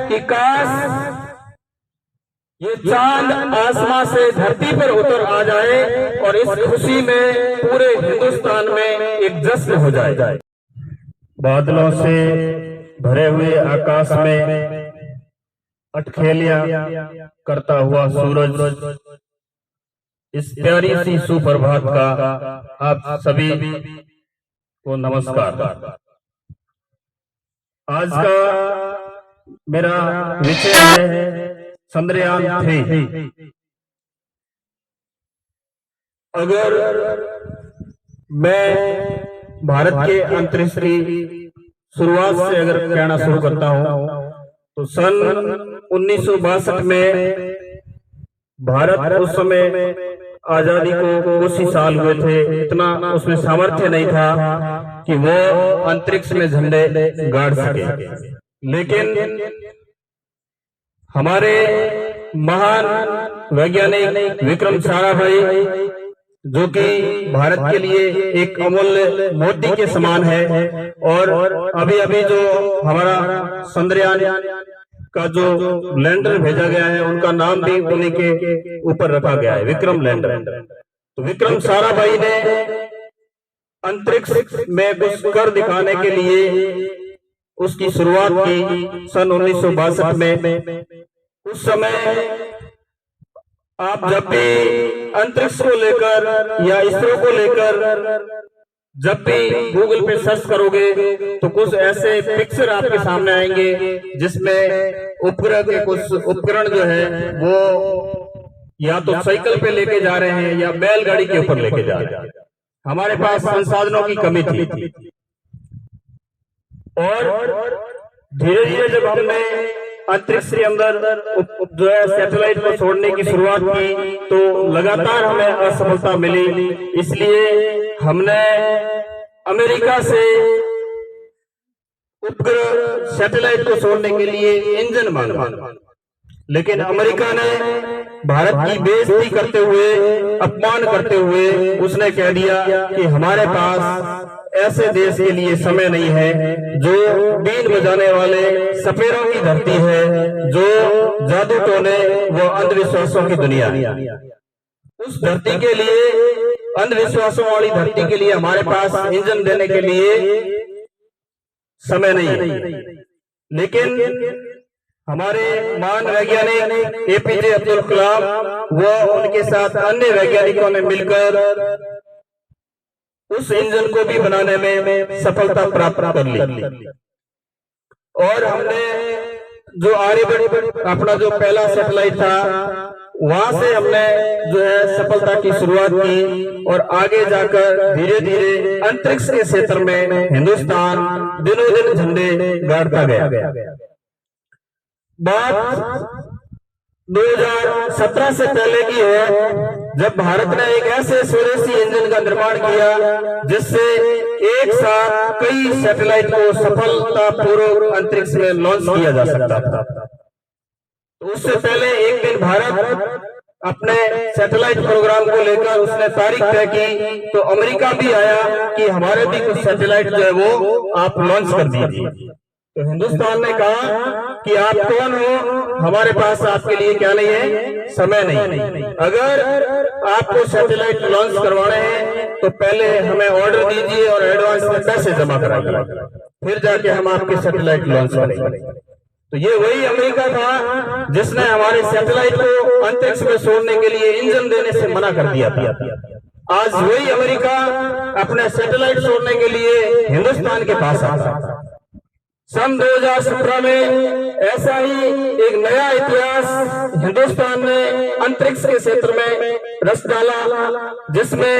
कि काश ये चांद आसमां से धरती पर उतर आ जाए और इस खुशी में पूरे हिंदुस्तान में एक जश्न हो जाए। बादलों से भरे हुए आकाश में अटखेलियां करता हुआ सूरज, इस प्यारी सी सुप्रभात का आप सभी को नमस्कार। आज का मेरा विषय है चंद्रयान 3। अगर मैं भारत के अंतरिक्ष की शुरुआत से अगर कहना शुरू करता हूं तो सन 1962 में भारत उस समय आजादी को कुछ ही साल हुए थे, इतना उसमें सामर्थ्य नहीं था कि वो अंतरिक्ष में झंडे गाड़ सके। लेकिन हमारे महान वैज्ञानिक विक्रम साराभाई, जो कि भारत के लिए एक अमूल्य मोती के समान है, और अभी अभी जो हमारा चंद्रयान का जो लैंडर भेजा गया है उनका नाम भी उन्हीं के ऊपर रखा गया है, विक्रम लैंडर। तो विक्रम साराभाई ने अंतरिक्ष में कुछ कर दिखाने के लिए उसकी शुरुआत की सन 1962 में। उस समय आप जब भी अंतरिक्ष को लेकर या इसरो को लेकर जब भी गूगल पे सर्च करोगे तो कुछ ऐसे पिक्चर आपके सामने आएंगे जिसमें उपग्रह के कुछ उपकरण जो है वो या तो साइकिल पे लेके जा रहे हैं या बैलगाड़ी के ऊपर लेके जा रहे हैं। हमारे पास संसाधनों की कमी थी, और धीरे धीरे जब हमने अंतरिक्ष के अंदर जो है सैटेलाइट को छोड़ने की शुरुआत की तो लगातार हमें असफलता मिली। इसलिए हमने अमेरिका से उपग्रह सैटेलाइट को छोड़ने के लिए इंजन मांगा, लेकिन अमेरिका ने भारत की बेइज्जती करते हुए, अपमान करते हुए उसने कह दिया कि हमारे पास ऐसे देश के लिए समय नहीं है जो बीन बजाने वाले सपेरों की धरती है, जो जादू टोने वो अंधविश्वासों की दुनिया। उस धरती के लिए, अंधविश्वासों वाली धरती के लिए हमारे पास इंजन देने के लिए समय नहीं है। लेकिन हमारे महान वैज्ञानिक एपीजे अब्दुल कलाम वो उनके साथ अन्य वैज्ञानिकों ने मिलकर उस इंजन को भी बनाने में सफलता प्राप्त कर ली, और हमने जो आर्यभट्ट अपना जो पहला सैटेलाइट था वहां से हमने जो है सफलता की शुरुआत की, और आगे जाकर धीरे धीरे अंतरिक्ष के क्षेत्र में हिंदुस्तान दिनों दिन झंडे गाड़ता गया। बात 2017 से पहले की है, जब भारत ने एक ऐसे स्वदेशी इंजन का निर्माण किया जिससे एक साथ कई सैटेलाइट को सफलतापूर्वक अंतरिक्ष में लॉन्च किया जा सकता था। तो उससे पहले एक दिन भारत अपने सैटेलाइट प्रोग्राम को लेकर उसने तारीख तय की, तो अमेरिका भी आया कि हमारे भी कुछ सैटेलाइट जो है वो आप लॉन्च कर दीजिए। तो हिंदुस्तान ने कहा कि आप कौन हो, हमारे पास आपके लिए क्या नहीं है, समय नहीं। अगर आपको सैटेलाइट लॉन्च करवाने हैं तो पहले हमें ऑर्डर दीजिए और एडवांस में पैसे जमा कराइए, फिर जाके हम आपके सैटेलाइट लॉन्च करेंगे। तो ये वही अमेरिका था जिसने हमारे सैटेलाइट को अंतरिक्ष में छोड़ने के लिए इंजन देने से मना कर दिया था। आज वही अमेरिका अपने सैटेलाइट छोड़ने के लिए हिंदुस्तान के पास आता। सन 2017 में ऐसा ही एक नया इतिहास हिंदुस्तान ने अंतरिक्ष के क्षेत्र में रच डाला, जिसमें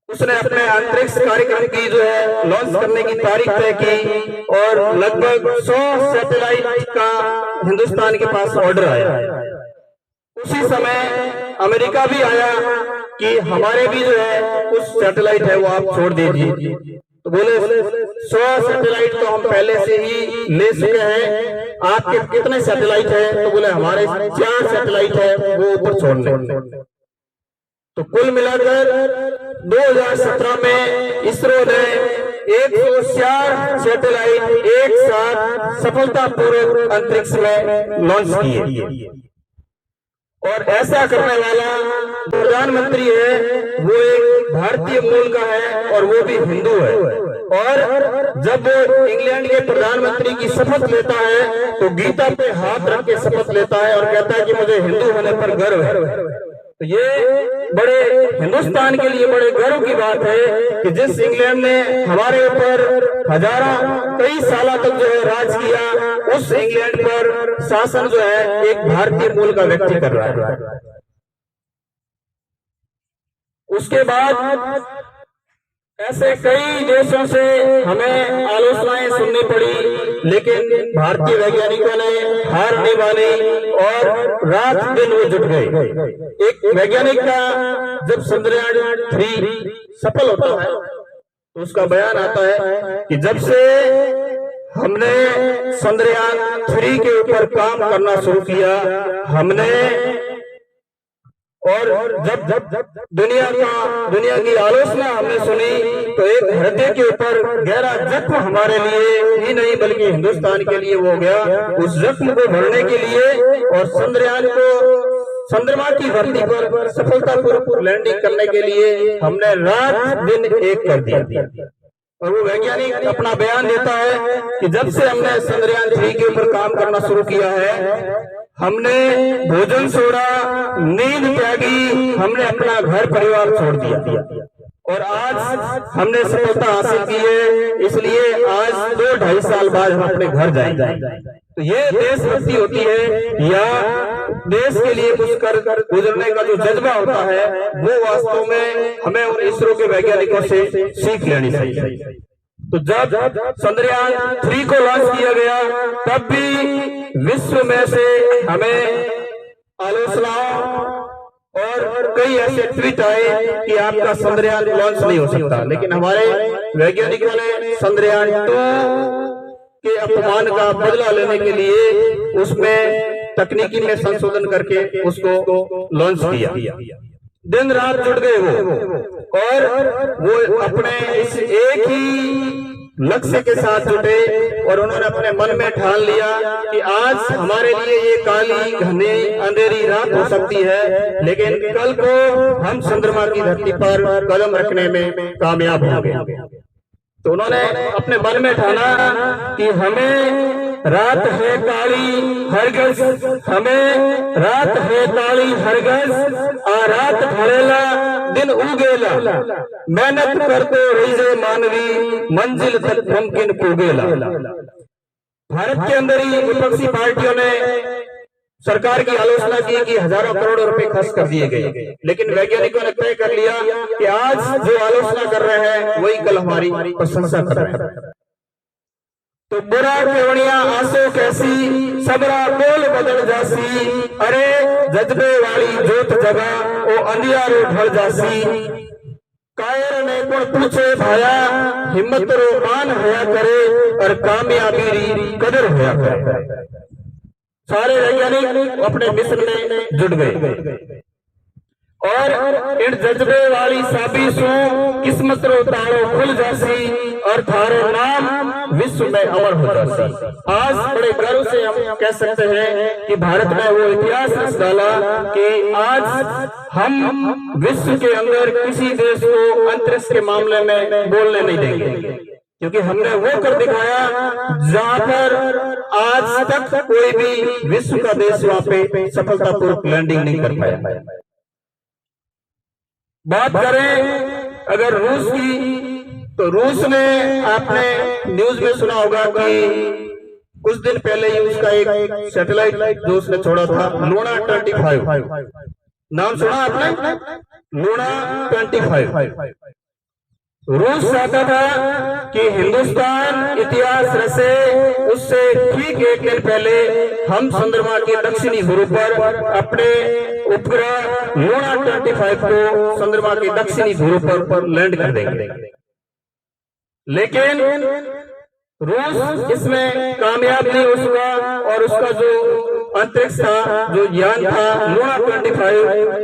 उसने अपने अंतरिक्ष कार्यक्रम की जो है लॉन्च करने की तारीख तय की, और लगभग 100 सैटेलाइट का हिंदुस्तान के पास ऑर्डर आया। उसी समय अमेरिका भी आया कि हमारे भी जो है कुछ सैटेलाइट है वो आप छोड़ दीजिए। तो बोले 100 सैटेलाइट तो हम पहले से ही ले चुके हैं, आपके कितने सैटेलाइट है? तो बोले हमारे 4 सैटेलाइट है वो ऊपर छोड़ने। तो कुल मिलाकर 2017 में इसरो ने 104 सैटेलाइट एक साथ सफलतापूर्वक अंतरिक्ष में लॉन्च किए। और ऐसा करने वाला प्रधानमंत्री है वो एक भारतीय मूल का है और वो भी हिंदू है। और जब वो इंग्लैंड के प्रधानमंत्री की शपथ लेता है तो गीता पे हाथ रख के शपथ लेता है और कहता है कि मुझे हिंदू होने पर गर्व है। तो ये बड़े हिंदुस्तान के लिए बड़े गर्व की बात है कि जिस इंग्लैंड ने हमारे ऊपर कई साल तक जो है राज किया, उस इंग्लैंड पर शासन जो है एक भारतीय मूल का व्यक्ति कर रहा है। उसके बाद ऐसे कई देशों से हमें आलोचनाएं सुननी पड़ी, लेकिन भारतीय वैज्ञानिकों ने हार नहीं मानी और रात दिन वो जुट गए। एक वैज्ञानिक का जब चंद्रयान 3 सफल होता है तो उसका बयान आता है कि जब से हमने चंद्रयान 3 के ऊपर काम करना शुरू किया, हमने और जब दुनिया की आलोचना हमने सुनी तो एक हृदय के ऊपर गहरा जख्म हमारे लिए ही नहीं बल्कि हिंदुस्तान के लिए वो हो गया। उस जख्म को भरने के लिए और चंद्रयान को चंद्रमा की धरती पर सफलतापूर्वक लैंडिंग करने के लिए हमने रात दिन एक कर दिया। और वो वैज्ञानिक अपना बयान देता है कि जब से हमने चंद्रयान 3 के ऊपर काम करना शुरू किया है, हमने भोजन छोड़ा, नींद त्यागी, हमने अपना घर परिवार छोड़ दिया और आज हमने सफलता हासिल की है। इसलिए आज 2-2.5 साल बाद हम अपने घर जाएंगे। तो ये देशभक्ति होती है या देश के लिए कुछ कर गुजरने का जो जज्बा होता है वो वास्तव में हमें उन इसरो के वैज्ञानिकों से सीख लेनी चाहिए। तो जब चंद्रयान 3 को लॉन्च किया गया तब भी विश्व में से हमें आलोचनाओं और कई ऐसे ट्वीट आए कि आपका चंद्रयान लॉन्च नहीं हो सकता, लेकिन हमारे वैज्ञानिकों ने चंद्रयान 2 के अपमान का बदला लेने के लिए उसमें तकनीकी में संशोधन करके उसको लॉन्च किया। दिन रात जुट गए वो और वो अपने इस एक ही लक्ष्य के साथ जुटे और उन्होंने अपने मन में ठान लिया कि आज हमारे लिए ये काली घनी अंधेरी रात हो सकती है, लेकिन कल को हम चंद्रमा की धरती पर कदम रखने में कामयाब होंगे। तो उन्होंने अपने मन में ठाना कि हमें रात है काली हरगज, हमें रात है काली हरगज, आ रात ढलेला दिन उगेला, मेहनत करते रहिजे मानवी, मंजिल तक मुमकिन पुगेला। भारत के अंदर ही विपक्षी पार्टियों ने सरकार की आलोचना की कि हजारों करोड़ रुपए खर्च कर दिए गए, लेकिन वैज्ञानिकों ने तय कर लिया कि आज जो आलोचना कर रहे हैं वही कल हमारी प्रशंसा कर रहे हैं। तो बुरा केवड़िया आंसू कैसी, सबरा बोल बदल जासी, अरे जज्बे वाली जोत जगा ओ अंधियारो ढल जासी, कायर ने गुण पूछे भाया, हिम्मत रो मान होया करे और कामयाबी री कदर होया करे। सारे वैज्ञानिक अपने मिशन में जुट गए और इन जज्बे वाली साबिशों किस्मत रो तारो खुल जासी और थारो नाम विश्व में अमर हो जासी। आज बड़े गर्व से हम कह सकते हैं कि भारत ने वो इतिहास रच डाला कि आज हम विश्व के अंदर किसी देश को अंतरिक्ष के मामले में बोलने नहीं देंगे, क्योंकि हमने वो कर दिखाया जहां पर आज तक कोई भी विश्व का देश वहां पे सफलतापूर्वक लैंडिंग नहीं कर पाया। बात करें अगर रूस की, तो रूस ने आपने न्यूज में सुना होगा कि कुछ दिन पहले ही उसका एक सैटेलाइट जो उसने छोड़ा था लूना 25, नाम सुना आपने? लूना 25। रूस चाहता था कि हिंदुस्तान इतिहास रचे, उससे ठीक एक दिन पहले हम चंद्रमा के दक्षिणी ध्रुव पर अपने उपग्रह लूना 25 को चंद्रमा के दक्षिणी ध्रुव पर लैंड कर देंगे। लेकिन रूस इसमें कामयाब नहीं हो सका और उसका जो अंतरिक्ष था, जो यान था लूना 25,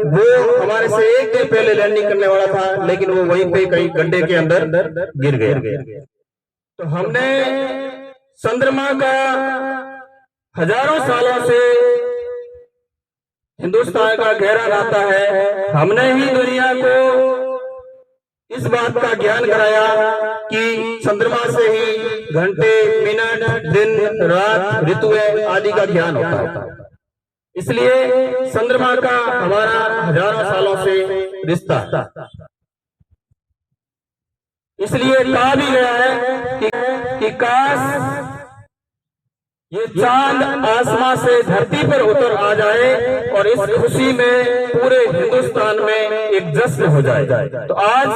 वो हमारे से एक दिन पहले लैंडिंग करने वाला था, लेकिन वो वहीं पे कहीं गड्ढे के अंदर गिर गया। तो हमने चंद्रमा का हजारों सालों से हिंदुस्तान का गहरा नाता है। हमने ही दुनिया को इस बात का ज्ञान कराया कि चंद्रमा से ही घंटे, मिनट, दिन, रात, ऋतुएं आदि का ज्ञान होता है। इसलिए चंद्रमा का हमारा हजारों सालों से रिश्ता है। इसलिए कहा भी गया है कि काश ये चांद आसमां से धरती पर उतर आ जाए और इस खुशी में पूरे हिंदुस्तान में एक जश्न हो जाए। तो आज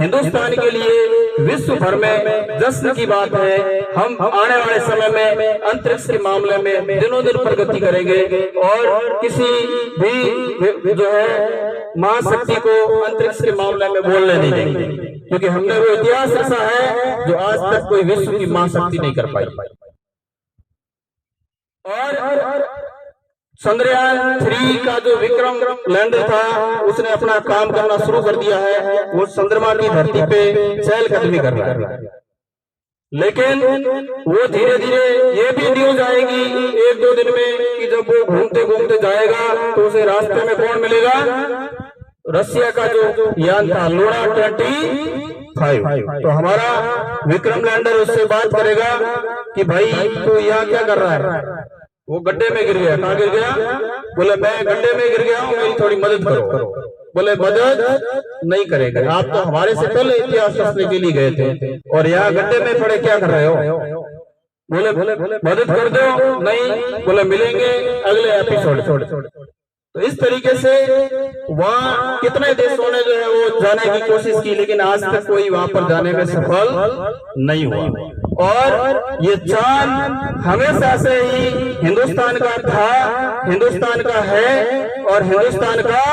हिंदुस्तान के लिए विश्व भर में जश्न की बात है। हम आने वाले समय में अंतरिक्ष के मामले में दिनों दिन प्रगति करेंगे और किसी भी जो है महाशक्ति को अंतरिक्ष के मामले में बोलने नहीं देंगे, क्योंकि हमने वो इतिहास ऐसा है जो आज तक कोई विश्व की महाशक्ति नहीं कर पाई। और चंद्रयान 3 का जो विक्रम लैंडर था उसने अपना काम करना शुरू कर दिया है। वो चंद्रमा की धरती पे चहलकदमी कर रहा है, लेकिन वो धीरे धीरे ये भी न्यूज आएगी 1-2 दिन में कि जब वो घूमते घूमते जाएगा तो उसे रास्ते में कौन मिलेगा? रशिया का जो यान था लूना 25। तो हमारा विक्रम लैंडर उससे बात करेगा कि भाई तू यहाँ क्या कर रहा है? वो गड्ढे में गिर गया। कहाँ गिर गया? बोले मैं गड्ढे में गिर गया हूँ, मेरी थोड़ी मदद करो। बोले मदद नहीं करेगा, आप तो हमारे से पहले इतिहास रचने के लिए गए थे और यहाँ गड्ढे में पड़े क्या कर रहे हो? बोले मदद कर दो। नहीं, बोले मिलेंगे अगले एपिसोड। तो इस तरीके से वहाँ कितने देशों ने जो है वो जाने की कोशिश की, लेकिन आज तक कोई वहां पर जाने में सफल नहीं हुआ। और ये चांद हमेशा से ही हिंदुस्तान का था, हिंदुस्तान का है और हिंदुस्तान का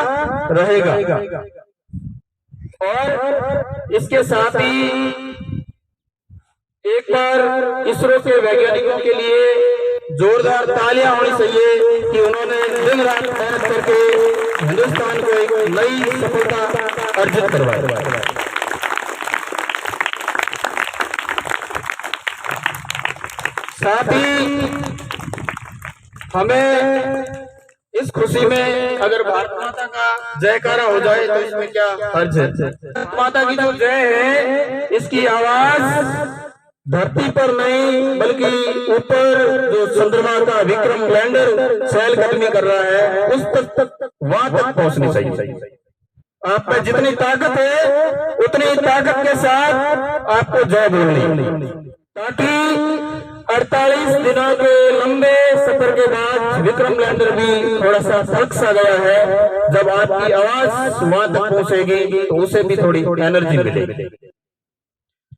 रहेगा। और इसके साथ ही एक बार इसरो के वैज्ञानिकों के लिए जोरदार तालियां होनी चाहिए कि उन्होंने दिन रात मेहनत करके हिंदुस्तान को एक नई सफलता अर्जित करवाई। साथ ही हमें इस खुशी में अगर भारत माता का जयकारा हो जाए तो इसमें क्या हर्ज है? भारत माता की जो जय है इसकी आवाज धरती पर नहीं बल्कि ऊपर जो चंद्रमा का विक्रम लैंडर चहलकदमी कर रहा है उस तक वहां तक पहुंचनी चाहिए। आप में जितनी ताकत है उतनी ताकत के साथ आपको जय बोलनी, ताकि 48 दिनों के लंबे सफर के बाद विक्रम लैंडर भी थोड़ा सा थक सा गया है। जब आपकी आवाज वहां तक पहुंचेगी तो उसे भी थोड़ी एनर्जी मिलेगी।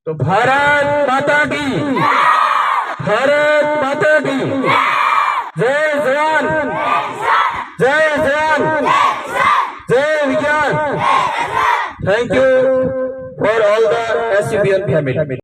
तो भारत माता की, भारत माता की जय जवान, जय जवान, जय विज्ञान। Thank you for all the SUBN family.